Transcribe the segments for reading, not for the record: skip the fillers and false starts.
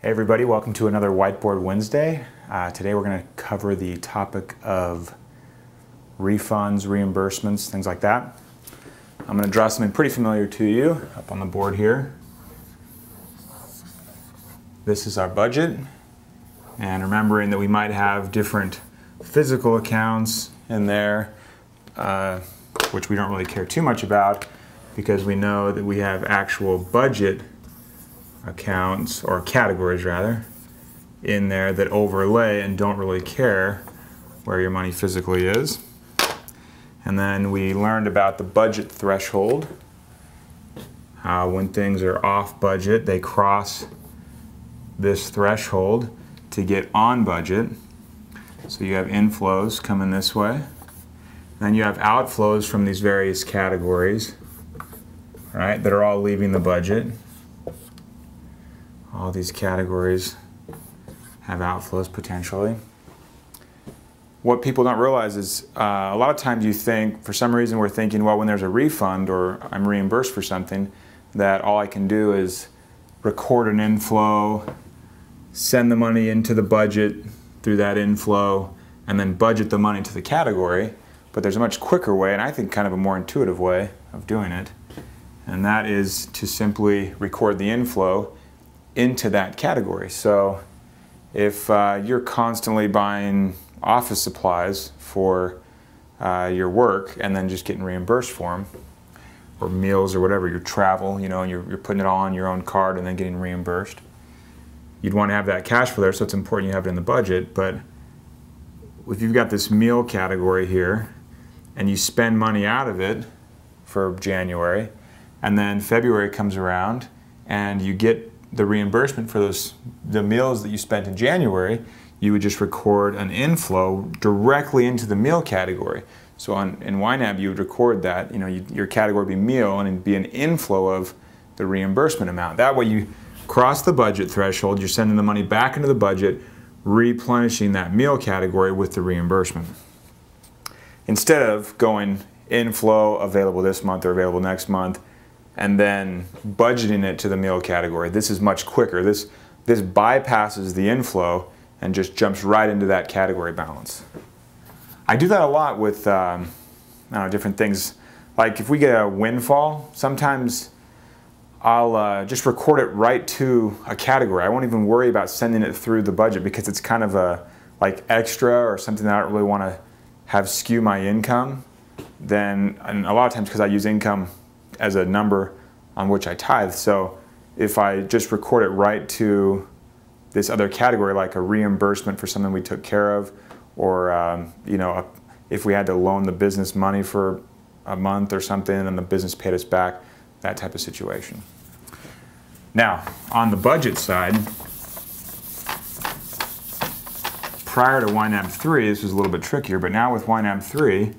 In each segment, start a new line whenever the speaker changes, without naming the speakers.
Hey everybody, welcome to another Whiteboard Wednesday. Today we're going to cover the topic of refunds, reimbursements, things like that. I'm going to draw something pretty familiar to you up on the board here. This is our budget, and remembering that we might have different physical accounts in there, which we don't really care too much about because we know that we have actual budget accounts, or categories rather, in there that overlay and don't really care where your money physically is. And then we learned about the budget threshold, how when things are off budget they cross this threshold to get on budget. So you have inflows coming this way, then you have outflows from these various categories, right, that are all leaving the budget. All these categories have outflows potentially. What people don't realize is a lot of times you think, for some reason we're thinking, well, when there's a refund or I'm reimbursed for something, that all I can do is record an inflow, send the money into the budget through that inflow, and then budget the money to the category. But there's a much quicker way, and I think kind of a more intuitive way of doing it, and that is to simply record the inflow into that category. So if you're constantly buying office supplies for your work and then just getting reimbursed for them, or meals or whatever, your travel, you know, and you're putting it all on your own card and then getting reimbursed, you'd want to have that cash flow there, so it's important you have it in the budget. But if you've got this meal category here and you spend money out of it for January, and then February comes around and you get the reimbursement for the meals that you spent in January, you would just record an inflow directly into the meal category. So in YNAB you would record that, you know, your category would be meal, and it'd be an inflow of the reimbursement amount. That way you cross the budget threshold, you're sending the money back into the budget, replenishing that meal category with the reimbursement. Instead of going inflow, available this month or available next month, and then budgeting it to the meal category. This is much quicker. This bypasses the inflow and just jumps right into that category balance. I do that a lot with I don't know, different things. Like if we get a windfall, sometimes I'll just record it right to a category. I won't even worry about sending it through the budget because it's kind of a like extra or something that I don't really want to have skew my income. And a lot of times, because I use income as a number on which I tithe, so if I just record it right to this other category, like a reimbursement for something we took care of, or you know, if we had to loan the business money for a month or something and the business paid us back, that type of situation. Now, on the budget side, prior to YNAB 3, this was a little bit trickier, but now with YNAB 3,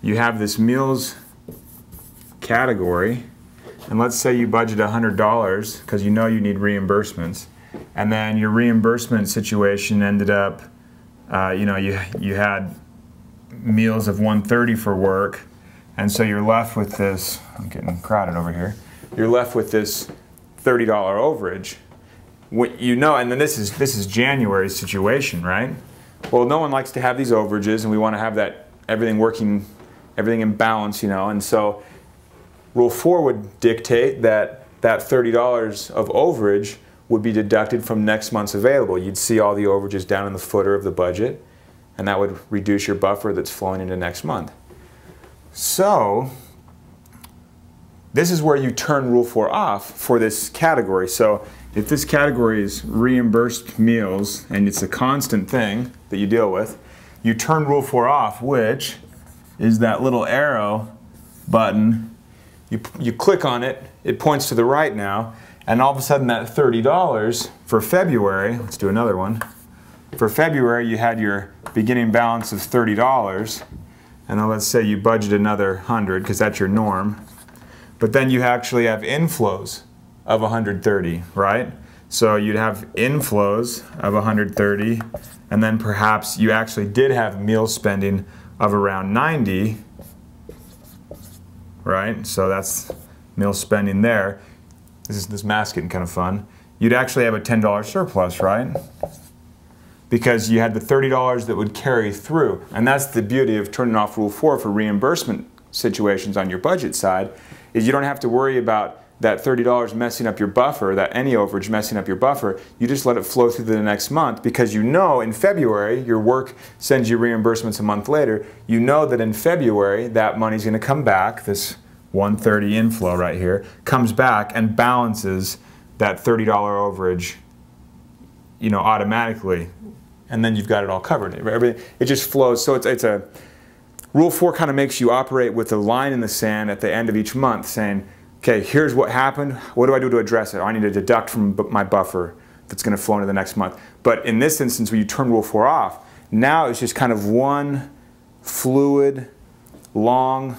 you have this meals category, and let's say you budget $100 because you know you need reimbursements, and then your reimbursement situation ended up, you know, you had meals of $130 for work, and so you're left with this, I'm getting crowded over here, you're left with this $30 overage. You know, and then this is January's situation, right? Well, no one likes to have these overages, and we want to have that everything in balance, you know, and so Rule 4 would dictate that that $30 of overage would be deducted from next month's available. You'd see all the overages down in the footer of the budget, and that would reduce your buffer that's flowing into next month. So this is where you turn Rule 4 off for this category. So if this category is reimbursed meals, and it's a constant thing that you deal with, you turn Rule 4 off, which is that little arrow button. You click on it, it points to the right now, and all of a sudden that $30 for February, let's do another one. For February you had your beginning balance of $30, and then let's say you budget another $100 because that's your norm. But then you actually have inflows of $130, right? So you'd have inflows of $130, and then perhaps you actually did have meal spending of around $90, right? So that's meal spending there. This math's getting kind of fun. you'd actually have a $10 surplus, right? Because you had the $30 that would carry through. And that's the beauty of turning off Rule 4 for reimbursement situations on your budget side, is you don't have to worry about that $30 messing up your buffer, that any overage messing up your buffer. You just let it flow through to the next month, because you know in February, your work sends you reimbursements a month later, you know that in February that money's going to come back, this 130 inflow right here, comes back and balances that $30 overage, you know, automatically. And then you've got it all covered. It just flows. So it's a, Rule 4 kind of makes you operate with a line in the sand at the end of each month saying, okay, here's what happened. What do I do to address it? I need to deduct from my buffer that's going to flow into the next month. But in this instance, when you turn Rule 4 off, now it's just kind of one fluid, long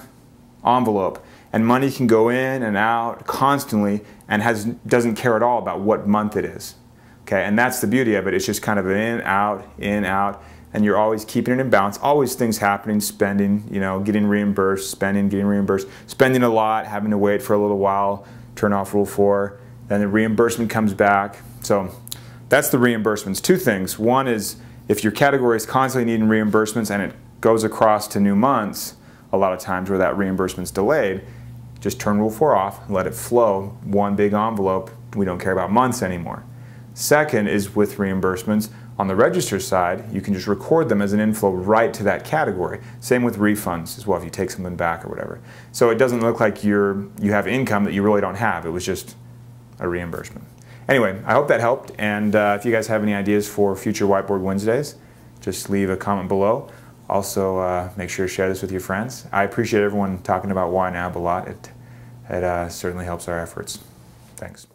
envelope. And money can go in and out constantly and doesn't care at all about what month it is. Okay, and that's the beauty of it. It's just kind of in, out, and you're always keeping it in balance. Always things happening, spending, you know, getting reimbursed, spending, getting reimbursed, spending a lot, having to wait for a little while, turn off Rule 4, then the reimbursement comes back. So that's the reimbursements. Two things. One is if your category is constantly needing reimbursements and it goes across to new months, a lot of times where that reimbursement's delayed, just turn Rule 4 off, let it flow, one big envelope. We don't care about months anymore. Second is with reimbursements, on the register side, you can just record them as an inflow right to that category. Same with refunds as well, if you take something back or whatever. So it doesn't look like you have income that you really don't have. It was just a reimbursement. Anyway, I hope that helped, and if you guys have any ideas for future Whiteboard Wednesdays, just leave a comment below. Also, make sure to share this with your friends. I appreciate everyone talking about YNAB a lot. It certainly helps our efforts. Thanks.